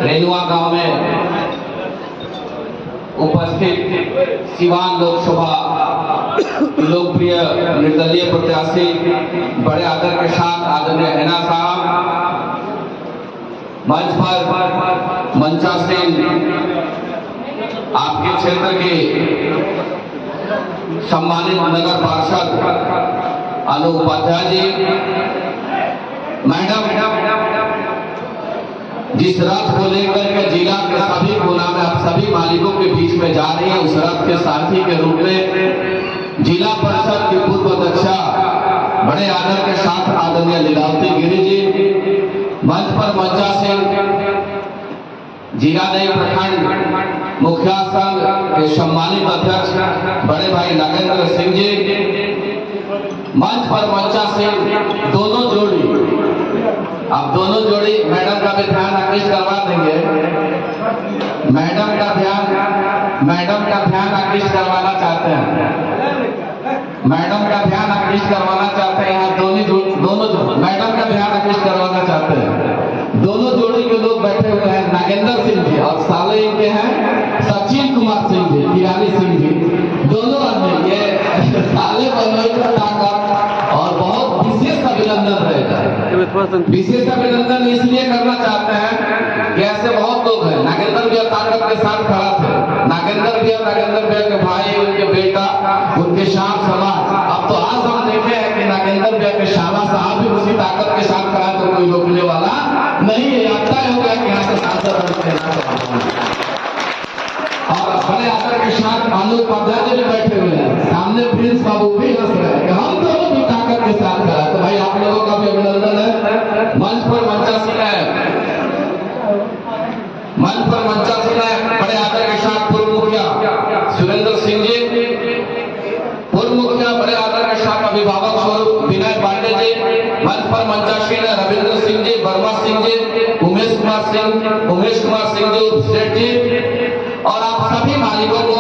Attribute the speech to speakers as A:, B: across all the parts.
A: रेनुआ गांव में उपस्थित सिवान लोकसभा लोकप्रिय निर्दलीय प्रत्याशी बड़े आदर के साथ आदरणीय हैना साहब, मंच पर मंचासीन आपके क्षेत्र के सम्मानित नगर पार्षद आलोक उपाध्याय जी, मैडम जिस रथ को लेकर के जिला के सभी कोना में आप सभी मालिकों के बीच में जा रही है, उस रथ के सारथी के रूप में जिला परिषद की पूर्व अध्यक्षा बड़े आदर के साथ आदरणीय लीलावती गिरी जी, मंच पर मंचासीन जीरादेई प्रखंड मुखिया संघ के सम्मानित अध्यक्ष बड़े भाई नागेंद्र सिंह जी, मंच पर मंचासीन दोनों जोड़ी, आप दोनों जोड़ी मैडम का भी ध्यान आकृष्ट करवा देंगे। मैडम का ध्यान आकृष्ट करवाना चाहते हैं, मैडम का ध्यान आकृष्ट करवाना चाहते हैं। यहाँ दोनों मैडम का ध्यान आकृष्ट करवाना चाहते हैं। दोनों जोड़ी के लोग बैठे हुए हैं, नागेंद्र सिंह जी और साले इनके हैं सचिन कुमार सिंह जी, तिरानी सिंह जी, दोनों आदमी ये साले बनोई का ताकत और बहुत विशेष अभिनंदन रहेगा। विशेष अभिनंदन इसलिए करना चाहते हैं कि ऐसे बहुत लोग हैं, नागेंद्र भैया ताकत के साथ खड़ा थे, नागेंद्र भैया के भाई, उनके बेटा, उनके शाम समाज। अब तो आज हम देखे हैं कि नागेंद्र भैया के शाला साहब भी उसी ताकत के साथ खड़ा, तो कोई रोकने वाला नहीं है। यात्रा हो गया कि यहाँ से सांसद और बड़े आदर के साथ आलोक उपाध्याय जी बैठे हुए हैं, सामने प्रिंस बाबू भी हंस रहे हैं कि हम दोनों भी ताकत के साथ खड़ा। तो भाई आप लोगों का भी अभिनंदन है। मंच पर मंचासीन है बड़े आदर के साथ पूर्व मुखिया सुरेंद्र सिंह जी, पूर्व मुखिया बड़े आदर के साथ अभिभावक स्वरूप विनय पांडे जी, मंच पर मंचासीन है रविंद्र सिंह जी, वर्मा सिंह जी, उमेश कुमार सिंह जी सेठ जी, और आप सभी मालिकों को,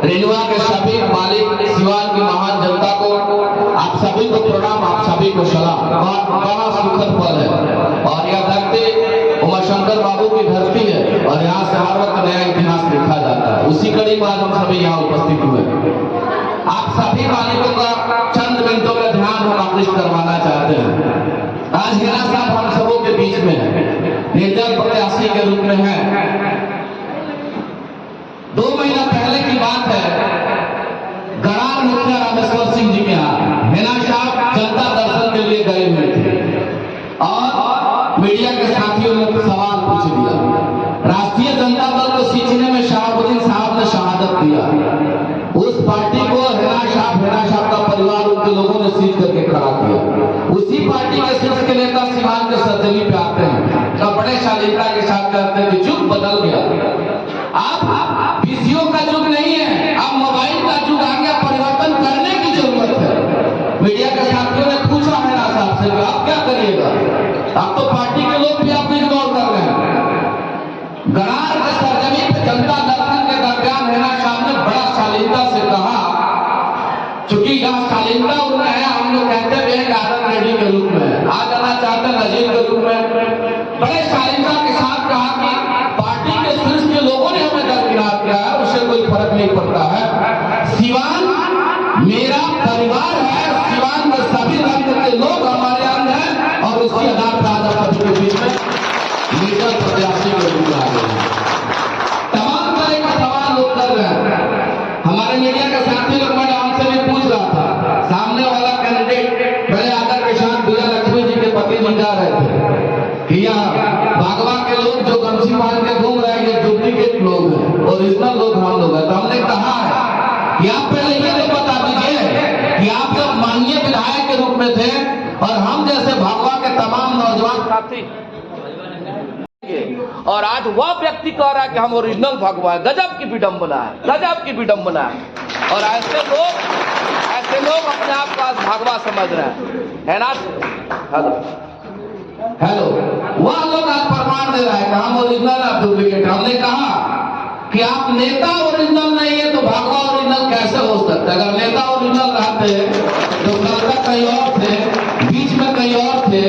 A: रेनुआ के सभी मालिक, सिवान की महान जनता को, आप सभी को प्रणाम, आप सभी को सलाम। बड़ा सुखद पल है और यह धरती उमाशंकर बाबू की धरती है और यहाँ से हर वक्त नया इतिहास लिखा जाता है। उसी कड़ी में आज हम सभी यहाँ उपस्थित हुए। आप सभी मालिकों का चंद मिनटों में ध्यान हम आकृष्ट करवाना चाहते हैं। आज हैना साहब हम सबों के बीच में है, निर्दलीय प्रत्याशी के रूप में है। 2 महीना पहले की बात है, गणार मुखिया रामेश्वर सिंह जी के यहाँ हैना साहब जनता दर्शन के लिए गए हुए थे और मीडिया के साथियों ने सवाल पूछ दिया। राष्ट्रीय जनता दल को सींचने में शहाबुद्दीन साहब ने शहादत दिया। उस पार्टी को हैना साहब का परिवार, उनके लोगों ने सींच करके खड़ा किया। उसी पार्टी के शीर्ष के नेता सिवान के सरजमी पे आते हैं तो बड़े शालीनता के साथ कहते हैं कि युग बदल गया। आप पीसीओ का युग नहीं है, अब मोबाइल का युग आ गया, परिवर्तन करने की जरूरत है। मीडिया के साथियों ने पूछा हैना साहब से कि आप क्या करिएगा, अब तो पार्टी के लोग भी आपको इग्नोर कर रहे हैं। गणार के सरजमी पे जनता दर्शन के दरमियान हैना साहब ने बड़ा शालीनता से कहा, चूंकि यहाँ शालीनता उनमें है, हम लोग कहते हुए हैं आदम रेड्डी के रूप में, आ जाना चाहते हैं नजीर के रूप में। बड़े शालीनता के साथ कहा कि पार्टी के शीर्ष के लोगों ने हमें दरकिनार किया है, उससे कोई फर्क नहीं पड़ता है। सिवान मेरा परिवार है, सिवान में सभी रंग के लोग हमारे अंग हैं और उसके आधार पर आज सभी के बीच में लीडर प्रत्याशी के रूप में आ गए हैं। तमाम तरह का सवाल लोग कर रहे हैं। हमारे मीडिया के साथी लोग, मैं हमसे भी पूछ रहा था, सामने वाला कैंडिडेट बड़े आदर के साथ विजय लक्ष्मी जी के पति जी जा रहे थे कि यहाँ भागवा के लोग जो गमछी बांध के घूम रहे हैं ये डुप्लीकेट लोग हैं, ओरिजिनल लोग हम लोग हैं। तो हमने कहा है कि आप पहले ये बता दीजिए कि आप सब माननीय विधायक के रूप में थे और हम जैसे भागवा के तमाम नौजवान साथी, और आज वह व्यक्ति कह रहा है कि हम ओरिजिनल भगवा है। गजब की विडंबना है, गजब की विडंबना है। और ऐसे लोग अपने आप को आज भगवा समझ रहे हैं ना। हेलो, वह लोग आज प्रमाण दे रहा है कि हम ओरिजिनल, आप डुप्लीकेट। हमने कहा कि आप नेता ओरिजिनल नहीं है तो भगवा ओरिजिनल कैसे हो सकता है? अगर नेता ओरिजिनल रहते तो कल कहीं और थे, बीच में कहीं और थे,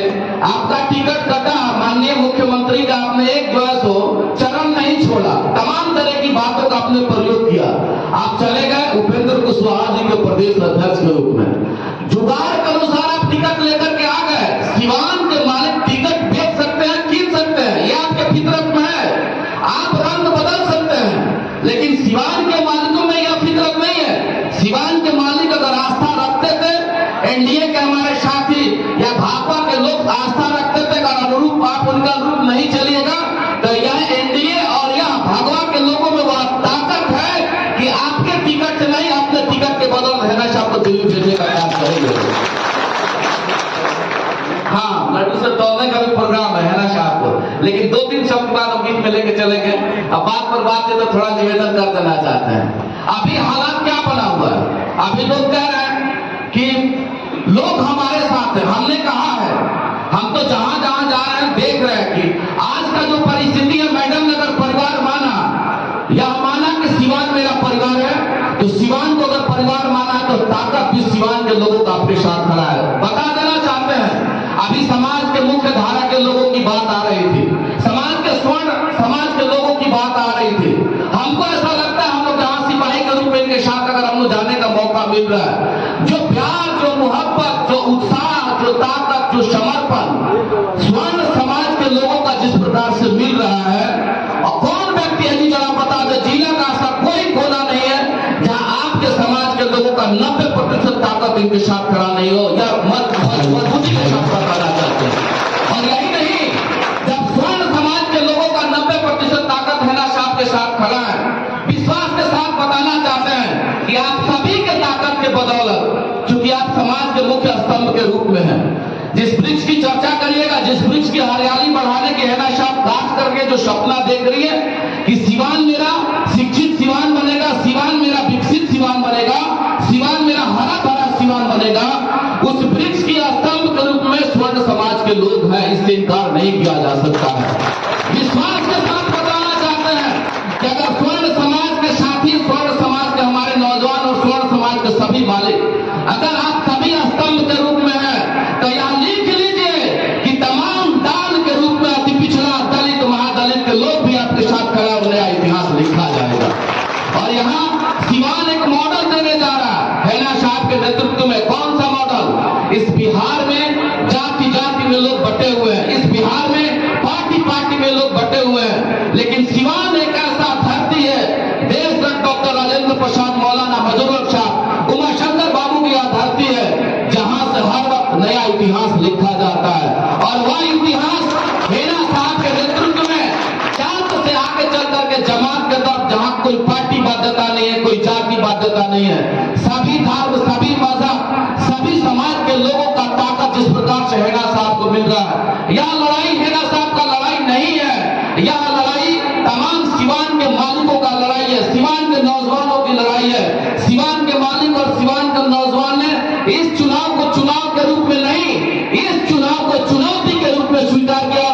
A: आपका टिकट कटा, माननीय मुख्यमंत्री का आपने एक जो है सो प्रदेश अध्यक्ष के रूप में। जुगाड़ के अनुसार आप टिकट लेकर के आ गए। सिवान के मालिक टिकट बेच सकते हैं, खींच सकते हैं, ये आपके फितरत में है। आप रंग बदल सकते हैं, लेकिन सिवान के मालिकों में यह फितरत नहीं है। सिवान के मालिक अगर आस्था रखते थे, एनडीए के हमारे साथी या भाजपा के लोग आस्था रखते थे, अगर अनुरूप आप उनका रूप नहीं चलिएगा तो यह एनडीए और यह भाजपा के लोगों में वह ताकत है कि आपके टिकट से नहीं, अपने टिकट के बदल रहना आपको दिल्ली भेजने का काम करेंगे। हाँ, लड्डू से तोड़ने का भी प्रोग्राम है ना साहब को, लेकिन 2-3 शब्द बाद हम गीत में लेके चलेंगे। अब बात पर बात है तो थोड़ा निवेदन कर देना चाहते हैं। अभी हालात क्या बना हुआ है? अभी लोग कह रहे हैं कि लोग हमारे साथ हैं। हमने कहा है, हम तो जहां जहां जा रहे हैं देख रहे हैं कि आज का जो परिस्थिति है, मैडम ने अगर परिवार माना या माना कि सिवान मेरा परिवार है, तो सिवान को अगर परिवार माना है तो ताकत भी सिवान के लोगों का अपने साथ खड़ा है। बता देना चाहते हैं, अभी समाज के मुख्य धारा के लोगों की बात आ रही थी, समाज के स्वर्ण समाज के लोगों की बात आ रही थी। हमको ऐसा लगता है हम लोग जहां सिपाही के रूप में इनके साथ अगर हमको जाने का मौका मिल रहा है, जो प्यार, जो मोहब्बत, जो उत्साह, जो ताकत, जो समर्पण स्वर्ण समाज के लोगों का जिस प्रकार से मिल रहा है, और कौन व्यक्ति है जी जरा बता दे, जिला का ऐसा कोई कोना नहीं है जहां आपके समाज के लोगों का 90% ताकत इनके साथ खड़ा नहीं हो, या मजबूती के साथ बताना चाहते हैं। और यही नहीं, जब स्वर्ण समाज के लोगों का 90% ताकत है ना साहब के साथ खड़ा है, विश्वास के साथ बताना चाहते हैं कि आप सभी के ताकत के बदौलत, क्योंकि आप समाज के मुख्य स्तंभ के रूप में हैं। जिस वृक्ष की चर्चा करिएगा, जिस वृक्ष की हरियाली बढ़ाने की है ना साहब खास करके जो सपना देख रही है कि सिवान मेरा शिक्षित सिवान बनेगा, सिवान मेरा विकसित सिवान बनेगा, सिवान मेरा हरा भरा सिवान बनेगा, उस वृक्ष की स्तंभ के रूप में स्वर्ण समाज के लोग हैं, इससे इनकार नहीं किया जा सकता है। विश्वास के साथ बताना चाहते हैं कि अगर स्वर्ण समाज के साथी, स्वर्ण समाज के हमारे नौजवान और स्वर्ण समाज के सभी मालिक अगर आप सभी स्तंभ के रूप में हैं, तो यहां लिख लीजिए कि तमाम दान के रूप में अति पिछड़ा, दलित, महादलित के लोग भी आपके साथ खड़ा होने का इतिहास लिखा जाएगा। और यहाँ सिवान एक मॉडल देने जा रहा है ना साहब के नेतृत्व में। कौन सा मॉडल? इस बिहार में जाति जाति में लोग बटे हुए हैं, इस बिहार में पार्टी पार्टी में लोग बटे हुए हैं, लेकिन सिवान एक ऐसा धरती है, देशरत्न डॉक्टर राजेंद्र प्रसाद मौलाना मजरूर साहब, उमाशंकर बाबू की धरती है, जहां से हर वक्त नया इतिहास लिखा जाता है। और वह इतिहास हेना साहब के नेतृत्व में शांत से आगे चल करके जमात के तरफ, जहां कोई पार्टी बाध्यता नहीं है, कोई जाति बाध्यता नहीं है, सभी धर्म, सभी मजहब, सभी समाज के लोगों का ताकत जिस प्रकार से हेना साहब को मिल रहा है, यह लड़ाई हेना साहब का लड़ाई नहीं है, यह लड़ाई तमाम सिवान के मालिकों का लड़ाई है, सिवान के नौजवानों की लड़ाई है। सिवान के मालिक और सिवान के नौजवान ने इस चुनाव को चुनाव के रूप में नहीं, इस चुनाव को चुनौती के रूप में स्वीकार किया।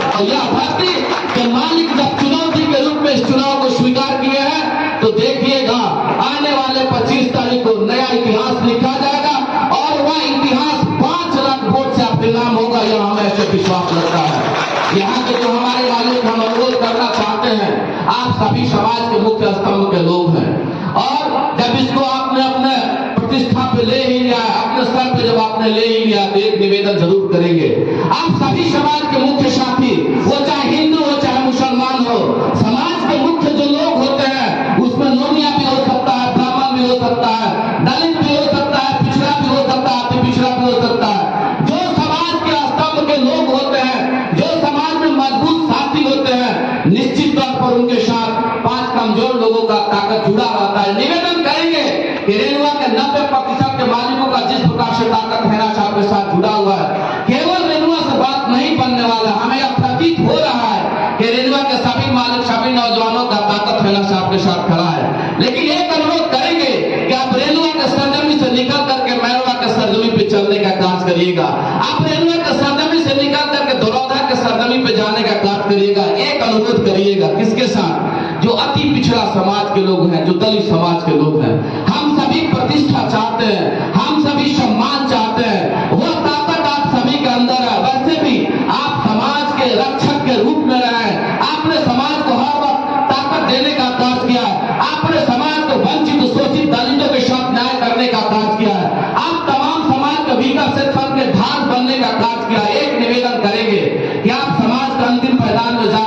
A: और यह धरती के मालिक जब चुनौती के रूप में इस चुनाव को स्वीकार किए हैं, तो देखिएगा आने वाले 25 तारीख को नया इतिहास लिखा जाएगा, और वह इतिहास 5 लाख वोट से आपके नाम होगा, यह हमें ऐसे विश्वास लगता है। यहाँ के जो हमारे मालिक हम अनुरोध करना चाहते हैं, आप सभी समाज के मुख्य स्तंभ के लोग हैं, और जब इसको आपने अपने प्रतिष्ठा पे ले ही लिया, अपने स्तर पे जब आपने ले ही लिया, तो एक निवेदन जरूर करेंगे। आप सभी समाज के मुख्य साथी, वो चाहे हिंदू हो चाहे मुसलमान हो, समाज के मुख्य जो लोग होते हैं, उसमें नोनिया भी हो सकता है, ब्राह्मण भी हो सकता है, दलित भी हो सकता है, पिछड़ा भी हो सकता है, अति पिछड़ा भी हो सकता है। जो समाज के स्तंभ के लोग होते हैं, जो समाज में मजबूत साथी होते हैं, निश्चित तौर पर उनके साथ 5 कमजोर लोगों का ताकत जुड़ा रहता है। निवेदन करेंगे कि रेणुआ के 90% के मालिकों का जिस प्रकार से ताकत हेना साहब के साथ जुड़ा हुआ है, केवल रेणुआ से बात नहीं बनने वाला। हमें अब प्रतीत हो रहा है कि रेणुआ के सभी मालिक, सभी नौजवानों का ताकत हेना साहब के साथ खड़ा है। लेकिन एक अनुरोध करेंगे कि आप रेणुआ के सरजमी से निकल करके मैरवा के सरजमी पे चलने का कार्य करिएगा। आप रेणुआ के सरजमी से निकल करके धरौधा के सरजमी पे जाने का कार्य करिएगा। एक अनुरोध करिएगा, किसके साथ? जो अति पिछड़ा समाज के लोग हैं, जो दलित समाज के लोग हैं। हम सभी प्रतिष्ठा चाहते हैं, हम सभी सम्मान चाहते हैं, वह ताकत आप सभी के अंदर है। वैसे भी आप समाज के रक्षक के रूप में रहे, आपने समाज को हर वक्त ताकत देने का कार्य किया, आपने समाज को वंचित, शोषित, दलितों के साथ न्याय करने का कार्य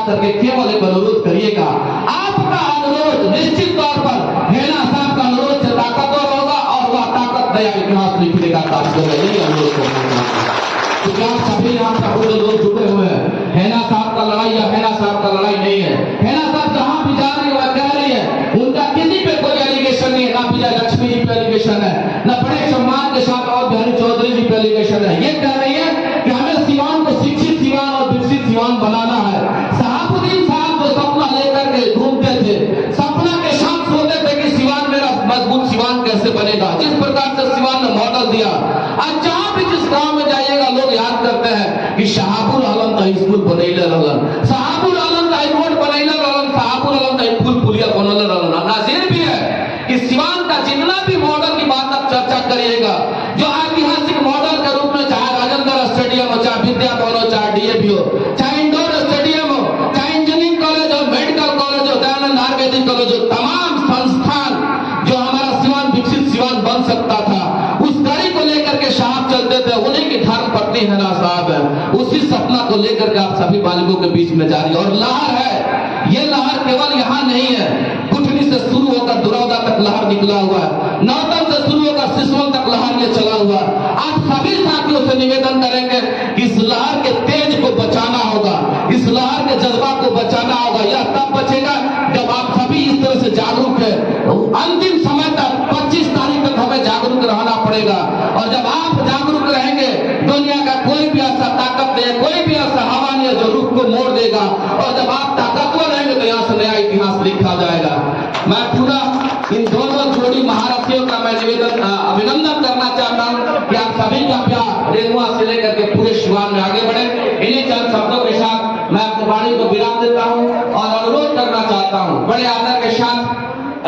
A: करके केवल एक अनुरोध करिएगा। आपका अनुरोध निश्चित तौर पर हेना साहब का अनुरोध से ताकतवर होगा और वह ताकत नया इतिहास लिखने का काम कर रहे हैं। अनुरोध करना क्योंकि आप सभी यहाँ से लोग जुड़े हुए हैं। हेना साहब का लड़ाई या हेना साहब का लड़ाई नहीं है। हेना साहब जहां भी जा रही है वह कह रही है उनका किसी पे कोई एलिगेशन नहीं है, ना विजय लक्ष्मी जी पे एलिगेशन है, न बड़े सम्मान के साथ और बिहारी चौधरी जी पे एलिगेशन है। ये कह रही है कि हमें सिवान को शिक्षित सिवान और विकसित सिवान बनाना है। शहाबुद्दीन साहब जो सपना लेकर के घूमते थे, सपना के साथ सोचते थे कि सिवान मेरा मजबूत सिवान कैसे बनेगा। जिस प्रकार से सिवान ने मॉडल दिया, आज जहां भी जिस गांव में जाइएगा लोग याद करते हैं कि शहाबुल आलम का स्कूल बनैले रहलन, शहाबुल आलम का रोड बनैले रहलन, शहाबुल आलम का पुल पुलिया बनैले रहलन। नाजिर भी है कि सिवान का जितना भी मॉडल की बात आप चर्चा करिएगा, जो ऐतिहासिक मॉडल के रूप में चाहे राजेंद्र स्टेडियम हो, चाहे विद्या भवन हो, चाहे डीएवी हो, चाहे इंडोर स्टेडियम हो, चाहे इंजीनियरिंग कॉलेज हो, मेडिकल कॉलेज हो, दयानंद आयुर्वेदिक कॉलेज हो, तमाम संस्थान जो हमारा सिवान विकसित सिवान बन सकता था, उस कड़ी को लेकर के साहब चलते थे। उन्हीं की धर्म पत्नी हेना साहब है। उसी सपना को लेकर के आप सभी बालिगों के बीच में जारी और लहर है। ये लहर केवल यहाँ नहीं है, कुटनी से शुरू होकर दुरौदा तक लहर निकला हुआ है, नौतन से शुरू होकर सिसवन तक लहर ये चला हुआ है। आप सभी साथियों से निवेदन करेंगे कि इस लहर के तेज को बचाना होगा, इस लहर के जज्बा को बचाना होगा। यह तब बचेगा जब आप सभी इस तरह से जागरूक है। अंतिम समय तक 25 तारीख तक हमें जागरूक रहना पड़ेगा और जब आप जागरूक रहेंगे दुनिया का कोई भी ऐसा ताकत नहीं, कोई भी ऐसा हवा नहीं जो रुख को मोड़ देगा। और जब आप ताकतवर रहेंगे तो यहाँ से नया इतिहास लिखा जाएगा। मैं पूरा इन दोनों जोड़ी महारथियों का मैं निवेदन अभिनंदन करना चाहता हूँ कि आप सभी का प्यार रेणुआ से लेकर के पूरे सिवान में आगे बढ़े। इन्हीं चंद शब्दों के साथ मैं अपनी वाणी को विराम देता हूँ और अनुरोध करना चाहता हूँ बड़े आदर के साथ